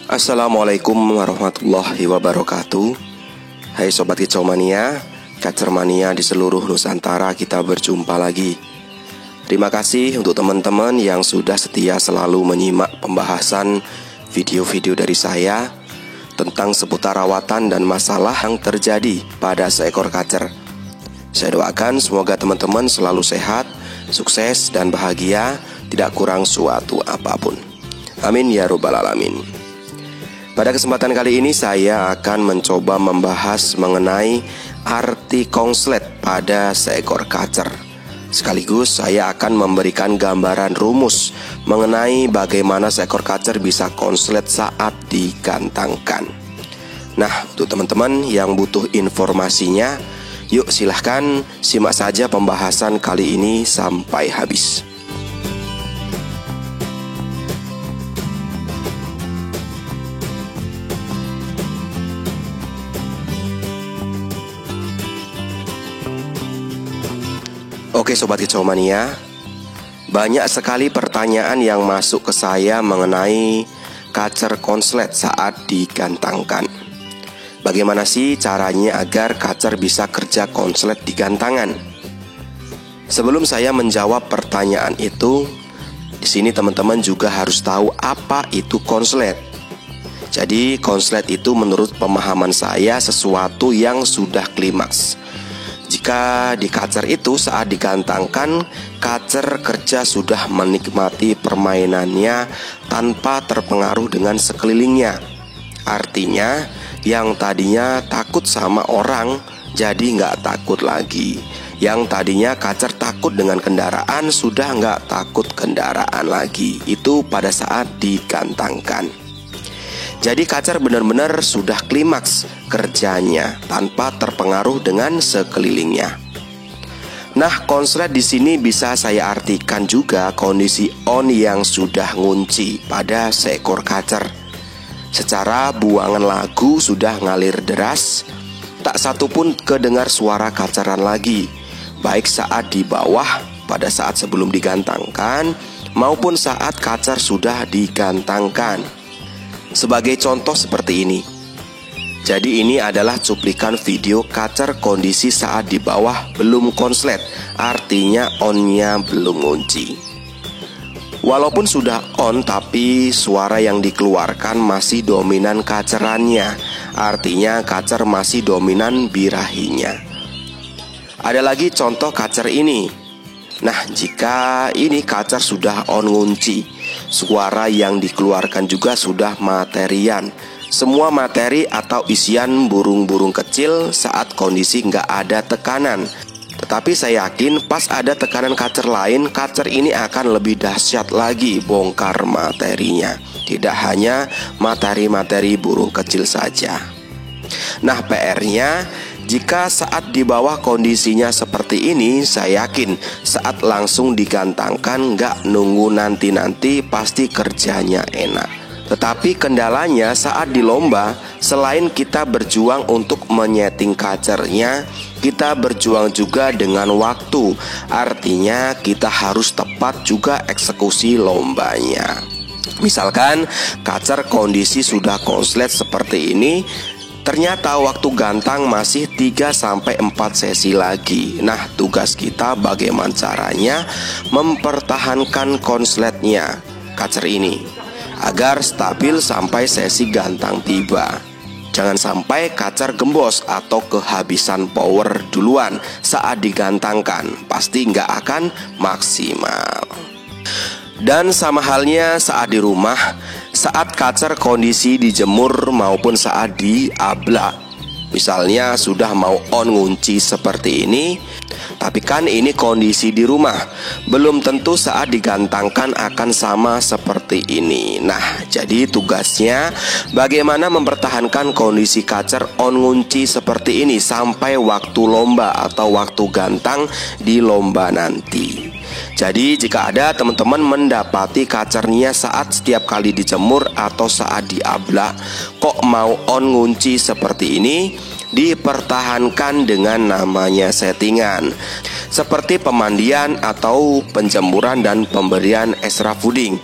Assalamualaikum warahmatullahi wabarakatuh. Hai Sobat Kicau Mania, Kacer Mania di seluruh Nusantara, kita berjumpa lagi. Terima kasih untuk teman-teman yang sudah setia selalu menyimak pembahasan video-video dari saya tentang seputar rawatan dan masalah yang terjadi pada seekor kacer. Saya doakan semoga teman-teman selalu sehat, sukses dan bahagia, tidak kurang suatu apapun. Amin ya robbal alamin. Pada kesempatan kali ini saya akan mencoba membahas mengenai arti konslet pada seekor kacer. Sekaligus saya akan memberikan gambaran rumus mengenai bagaimana seekor kacer bisa konslet saat digantangkan. Nah, untuk teman-teman yang butuh informasinya, yuk silahkan simak saja pembahasan kali ini sampai habis. Oke Sobat Kicau Mania, banyak sekali pertanyaan yang masuk ke saya mengenai kacer konslet saat digantangkan. Bagaimana sih caranya agar kacer bisa kerja konslet di gantangan? Sebelum saya menjawab pertanyaan itu, di sini teman-teman juga harus tahu apa itu konslet. Jadi konslet itu menurut pemahaman saya sesuatu yang sudah klimaks. Jika di kacer itu saat digantangkan, kacer kerja sudah menikmati permainannya tanpa terpengaruh dengan sekelilingnya. Artinya, yang tadinya takut sama orang jadi nggak takut lagi. Yang tadinya kacer takut dengan kendaraan sudah nggak takut kendaraan lagi. Itu pada saat digantangkan. Jadi kacer benar-benar sudah klimaks kerjanya tanpa terpengaruh dengan sekelilingnya. Nah, konslet di sini bisa saya artikan juga kondisi on yang sudah ngunci pada seekor kacer. Secara buangan lagu sudah ngalir deras, tak satu pun kedengar suara kaceran lagi, baik saat di bawah pada saat sebelum digantangkan maupun saat kacer sudah digantangkan. Sebagai contoh seperti ini. Jadi ini adalah cuplikan video kacer kondisi saat di bawah belum konslet, artinya onnya belum ngunci. Walaupun sudah on, tapi suara yang dikeluarkan masih dominan kacerannya, artinya kacer masih dominan birahinya. Ada lagi contoh kacer ini. Nah, jika ini kacer sudah on ngunci, suara yang dikeluarkan juga sudah materian. Semua materi atau isian burung-burung kecil saat kondisi nggak ada tekanan. Tetapi saya yakin pas ada tekanan kacer lain, kacer ini akan lebih dahsyat lagi bongkar materinya. Tidak hanya materi-materi burung kecil saja. Nah, PR-nya, jika saat di bawah kondisinya seperti ini, saya yakin saat langsung digantangkan nggak nunggu nanti-nanti pasti kerjanya enak. Tetapi kendalanya saat di lomba, selain kita berjuang untuk menyeting kacernya, kita berjuang juga dengan waktu. Artinya kita harus tepat juga eksekusi lombanya. Misalkan kacer kondisi sudah konslet seperti ini, ternyata waktu gantang masih 3-4 sesi lagi. Nah, tugas kita bagaimana caranya mempertahankan konsletnya kacer ini agar stabil sampai sesi gantang tiba. Jangan sampai kacer gembos atau kehabisan power duluan saat digantangkan, pasti nggak akan maksimal. Dan sama halnya saat di rumah, saat kacer kondisi dijemur maupun saat diablak. Misalnya sudah mau on ngunci seperti ini, tapi kan ini kondisi di rumah, belum tentu saat digantangkan akan sama seperti ini. Nah, jadi tugasnya bagaimana mempertahankan kondisi kacer on ngunci seperti ini sampai waktu lomba atau waktu gantang di lomba nanti. Jadi jika ada teman-teman mendapati kacernya saat setiap kali dijemur atau saat diablak kok mau on ngunci seperti ini, dipertahankan dengan namanya settingan, seperti pemandian atau penjemuran dan pemberian extra fooding.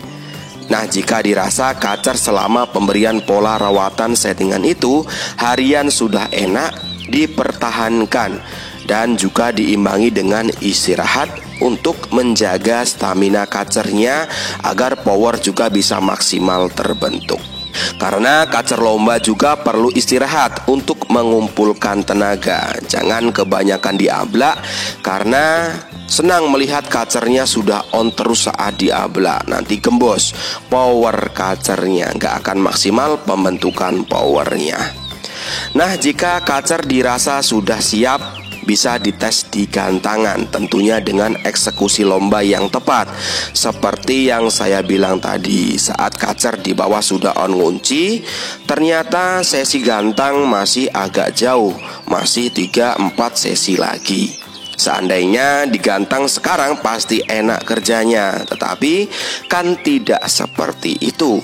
Nah, jika dirasa kacer selama pemberian pola rawatan settingan itu harian sudah enak, dipertahankan dan juga diimbangi dengan istirahat untuk menjaga stamina kacernya agar power juga bisa maksimal terbentuk. Karena kacer lomba juga perlu istirahat untuk mengumpulkan tenaga. Jangan kebanyakan diablak karena senang melihat kacernya sudah on terus saat diablak. Nanti gembos power kacernya, nggak akan maksimal pembentukan powernya. Nah, jika kacer dirasa sudah siap, bisa dites di gantangan, tentunya dengan eksekusi lomba yang tepat. Seperti yang saya bilang tadi, saat kacer di bawah sudah on ngunci, ternyata sesi gantang masih agak jauh, masih 3-4 sesi lagi. Seandainya digantang sekarang pasti enak kerjanya, tetapi kan tidak seperti itu.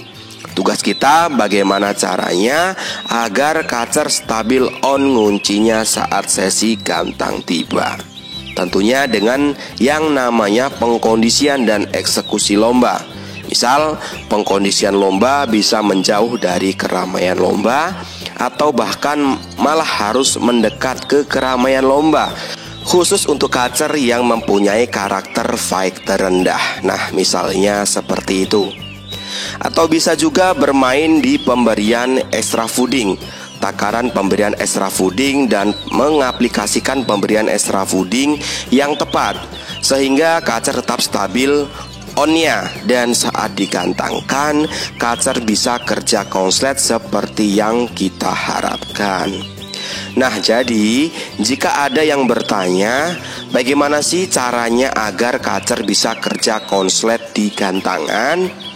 Tugas kita bagaimana caranya agar kacer stabil on nguncinya saat sesi gantang tiba. Tentunya dengan yang namanya pengkondisian dan eksekusi lomba. Misal, pengkondisian lomba bisa menjauh dari keramaian lomba, atau bahkan malah harus mendekat ke keramaian lomba, khusus untuk kacer yang mempunyai karakter fight terendah. Nah, misalnya seperti itu. Atau bisa juga bermain di pemberian extra fooding, takaran pemberian extra fooding, dan mengaplikasikan pemberian extra fooding yang tepat sehingga kacer tetap stabil onnya, dan saat digantangkan kacer bisa kerja konslet seperti yang kita harapkan. Nah, jadi jika ada yang bertanya, bagaimana sih caranya agar kacer bisa kerja konslet di gantangan?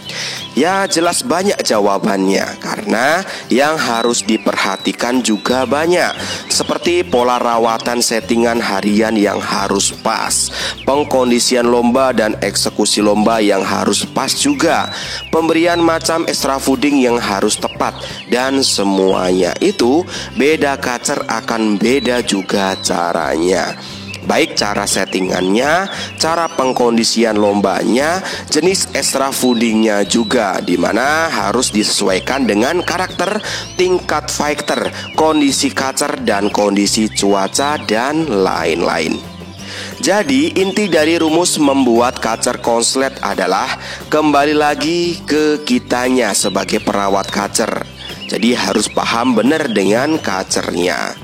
Ya, jelas banyak jawabannya, karena yang harus diperhatikan juga banyak, seperti pola rawatan settingan harian yang harus pas, pengkondisian lomba dan eksekusi lomba yang harus pas juga, pemberian macam extra fooding yang harus tepat, dan semuanya itu beda kacer akan beda juga caranya. Baik cara settingannya, cara pengkondisian lombanya, jenis extra foodingnya juga, dimana harus disesuaikan dengan karakter, tingkat fighter, kondisi kacer dan kondisi cuaca dan lain-lain. Jadi inti dari rumus membuat kacer konslet adalah kembali lagi ke kitanya sebagai perawat kacer. Jadi harus paham benar dengan kacernya,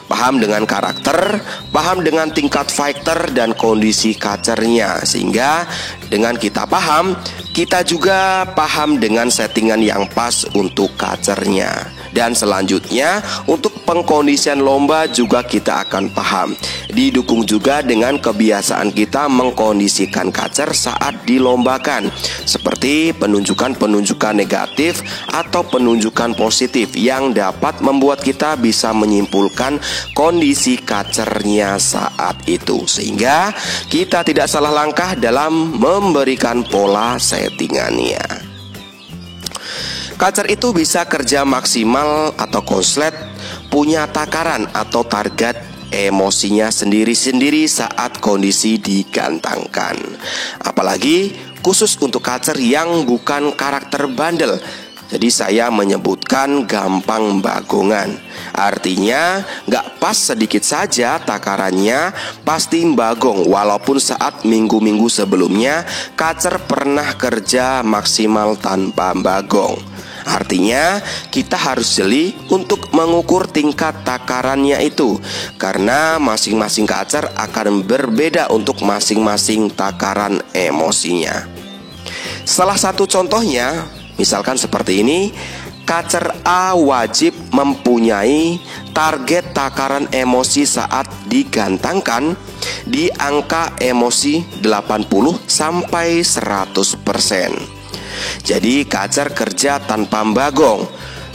paham dengan karakter, paham dengan tingkat fighter dan kondisi kacernya. Sehingga dengan kita paham, kita juga paham dengan settingan yang pas untuk kacernya. Dan selanjutnya untuk pengkondisian lomba juga kita akan paham. Didukung juga dengan kebiasaan kita mengkondisikan kacer saat dilombakan, seperti penunjukan-penunjukan negatif atau penunjukan positif yang dapat membuat kita bisa menyimpulkan kondisi kacernya saat itu, sehingga kita tidak salah langkah dalam memberikan pola settingannya. Kacer itu bisa kerja maksimal atau konslet, punya takaran atau target emosinya sendiri-sendiri saat kondisi digantangkan. Apalagi khusus untuk kacer yang bukan karakter bandel. Jadi saya menyebutkan gampang bagongan. Artinya gak pas sedikit saja takarannya pasti bagong, walaupun saat minggu-minggu sebelumnya kacer pernah kerja maksimal tanpa bagong. Artinya kita harus jeli untuk mengukur tingkat takarannya itu, karena masing-masing kacer akan berbeda untuk masing-masing takaran emosinya. Salah satu contohnya, misalkan seperti ini, kacer A wajib mempunyai target takaran emosi saat digantangkan di angka emosi 80 sampai 100%. Jadi kacer kerja tanpa bagong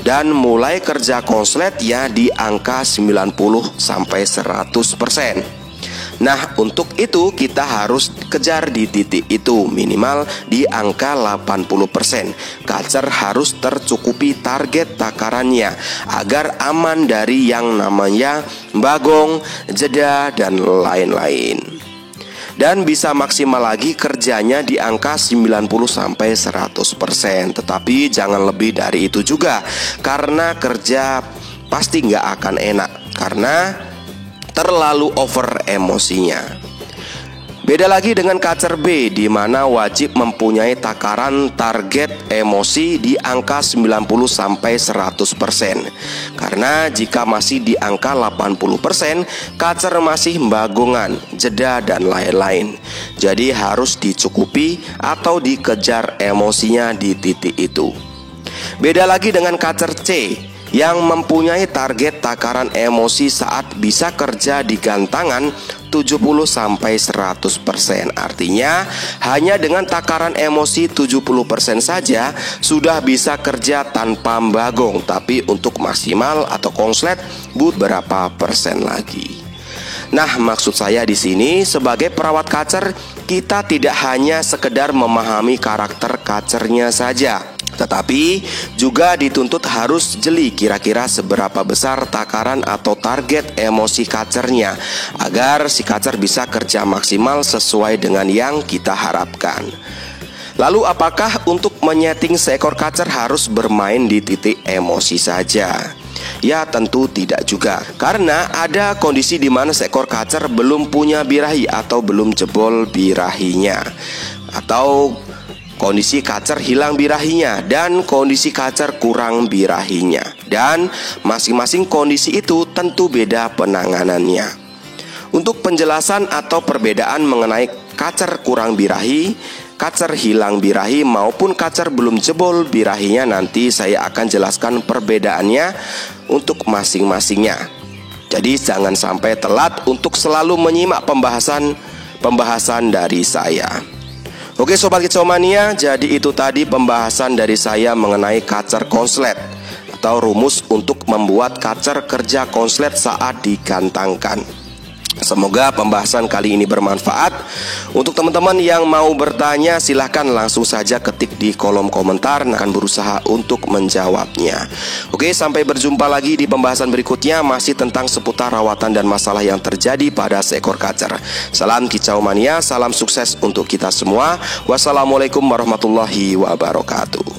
dan mulai kerja konslet ya di angka 90 sampai 100%. Nah, untuk itu kita harus kejar di titik itu, minimal di angka 80%. Kacer harus tercukupi target takarannya agar aman dari yang namanya bagong, jeda, dan lain-lain. Dan bisa maksimal lagi kerjanya di angka 90-100%. Tetapi jangan lebih dari itu juga, karena kerja pasti nggak akan enak karena terlalu over emosinya. Beda lagi dengan kacer B, di mana wajib mempunyai takaran target emosi di angka 90-100%. Karena jika masih di angka 80%, kacer masih bagongan, jeda dan lain-lain. Jadi harus dicukupi atau dikejar emosinya di titik itu. Beda lagi dengan kacer C, yang mempunyai target takaran emosi saat bisa kerja di gantangan 70-100%. Artinya hanya dengan takaran emosi 70% saja sudah bisa kerja tanpa bagong. Tapi untuk maksimal atau konslet beberapa persen lagi. Nah, maksud saya di sini sebagai perawat kacer, kita tidak hanya sekedar memahami karakter kacernya saja, tetapi juga dituntut harus jeli kira-kira seberapa besar takaran atau target emosi kacernya, agar si kacer bisa kerja maksimal sesuai dengan yang kita harapkan. Lalu apakah untuk menyeting seekor kacer harus bermain di titik emosi saja? Ya, tentu tidak juga. Karena ada kondisi di mana seekor kacer belum punya birahi atau belum jebol birahinya, atau kondisi kacer hilang birahinya dan kondisi kacer kurang birahinya. Dan masing-masing kondisi itu tentu beda penanganannya. Untuk penjelasan atau perbedaan mengenai kacer kurang birahi, kacer hilang birahi maupun kacer belum jebol birahinya, nanti saya akan jelaskan perbedaannya untuk masing-masingnya. Jadi jangan sampai telat untuk selalu menyimak pembahasan dari saya. Oke Sobat Kicau Mania, jadi itu tadi pembahasan dari saya mengenai kacer konslet atau rumus untuk membuat kacer kerja konslet saat digantangkan. Semoga pembahasan kali ini bermanfaat. Untuk teman-teman yang mau bertanya, silahkan langsung saja ketik di kolom komentar, akan berusaha untuk menjawabnya. Oke, sampai berjumpa lagi di pembahasan berikutnya, masih tentang seputar rawatan dan masalah yang terjadi pada seekor kacer. Salam Kicau Mania, salam sukses untuk kita semua. Wassalamualaikum warahmatullahi wabarakatuh.